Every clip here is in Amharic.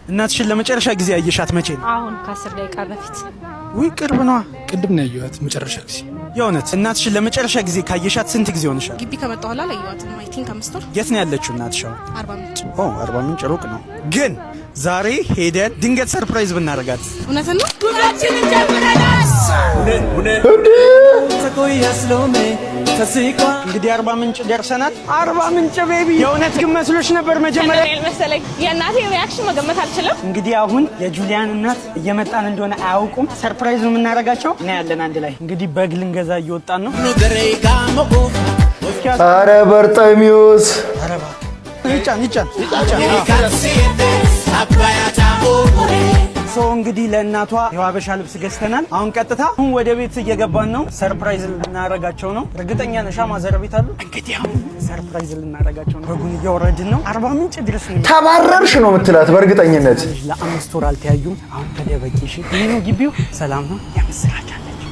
እናትሽን ለመጨረሻ ጊዜ ያየሻት መቼ ነው? አሁን ከ10 ደቂቃ በፊት። ወይ ቅርብ ነው። ቅድም ነው ያየኋት መጨረሻ ጊዜ። የእውነት እናትሽን ለመጨረሻ ጊዜ ካየሻት ስንት ጊዜ ሆነሻል? ግቢ ከመጣሁ በኋላ አላየኋትም። አይ ቲንክ 5 ወር። የት ነው ያለችው እናትሽ? አርባ ምንጭ። አርባ ምንጭ ሩቅ ነው። ግን ዛሬ ሄደን ድንገት ሰርፕራይዝ ብናረጋት እውነትን ነው። ጉዟችንን ጀምረናል። እንግዲህ አርባ ምንጭ ደርሰናል። አርባ ምንጭ ቤቢ፣ የእውነት ግን መስሎሽ ነበር መጀመሪያ? መሰለኝ። የእናቴ ሪአክሽን መገመት አልችልም። እንግዲህ አሁን የጁሊያን እናት እየመጣን እንደሆነ አያውቁም። ሰርፕራይዝ ነው የምናረጋቸው እና ያለን አንድ ላይ እንግዲህ በግ ልንገዛ እየወጣን ነው። አረ በርጠሚዮስ ይጫን እንግዲህ ለእናቷ የሀበሻ ልብስ ገዝተናል። አሁን ቀጥታ ወደ ቤት እየገባን ነው። ሰርፕራይዝ ልናረጋቸው ነው። እርግጠኛ ነሽ ማዘር ቤት አሉ? እንግዲህ አሁን ሰርፕራይዝ ልናረጋቸው ነው። በጉን እያወረድን ነው። አርባ ምንጭ ድረስ ነው። ተባረርሽ ነው የምትላት በእርግጠኝነት። ለ5 ወር አልተያዩም። አሁን ተደበቂሽ። ይሄ ግቢው ሰላም ነው። ያመስራች አለች።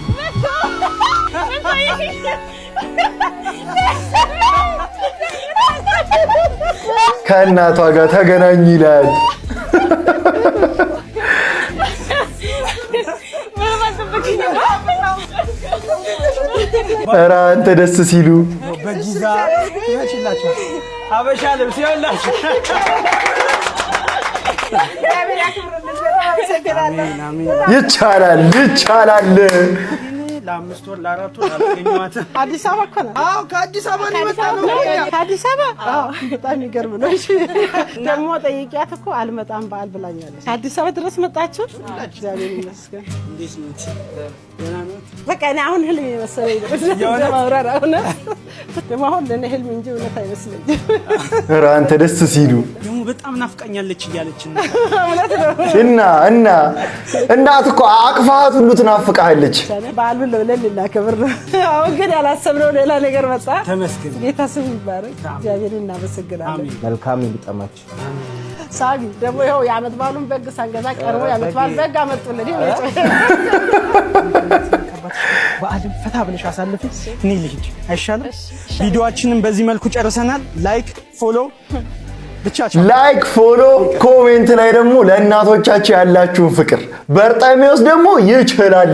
ከእናቷ ጋር ተገናኝ ይላል። ኧረ አንተ ደስ ሲሉ በጊዛ ይመችላችሁ። ሀበሻ ልብስ ይኸውላችሁ። ይቻላል። ለ5 ወር ለ4 ወር አልገኘኋትም። አዲስ አበባ እኮ ነው። አዎ ከአዲስ አበባ ነው የመጣነው። ከአዲስ አበባ? አዎ በጣም የሚገርም ነው። እሺ ደግሞ ጠይቂያት እኮ አልመጣም በዓል ብላኛለች። ከአዲስ አበባ ድረስ መጣችሁ? እግዚአብሔር ይመስገን። እንዴት ነው? በቃ እኔ አሁን ህልም የመሰለኝ ነው ማውራራ። ደግሞ አሁን ለእኔ ህልም እንጂ እውነት አይመስለኝም። ኧረ አንተ ደስ ሲሉ ደግሞ በጣም ናፍቃኛለች እያለችን ነው። እውነት ነው። እና እናት እኮ አቅፋት ሁሉ ትናፍቃለች። በዓል ብለን ልናከብር ነው። አሁን ግን ያላሰብነው ሌላ ነገር መጣ። ተመስገን። ጌታ ስም ይባረክ። እግዚአብሔር እናመሰግናለን። መልካም ይግጠማችሁ። ሳቢ ደግሞ ይኸው የዓመት በዓሉን በግ ሳንገዛ ቀርቦ የዓመት በዓል በግ አመጡልን። በዓልን ፈታ ብለሽ አሳልፊ። እኔ ልሂድ አይሻልም? ቪዲዮአችንን በዚህ መልኩ ጨርሰናል። ላይክ ፎሎ ላይክ ፎሎ፣ ኮሜንት ላይ ደግሞ ለእናቶቻችሁ ያላችሁን ፍቅር በርጠሚዮስ ደግሞ ይችላል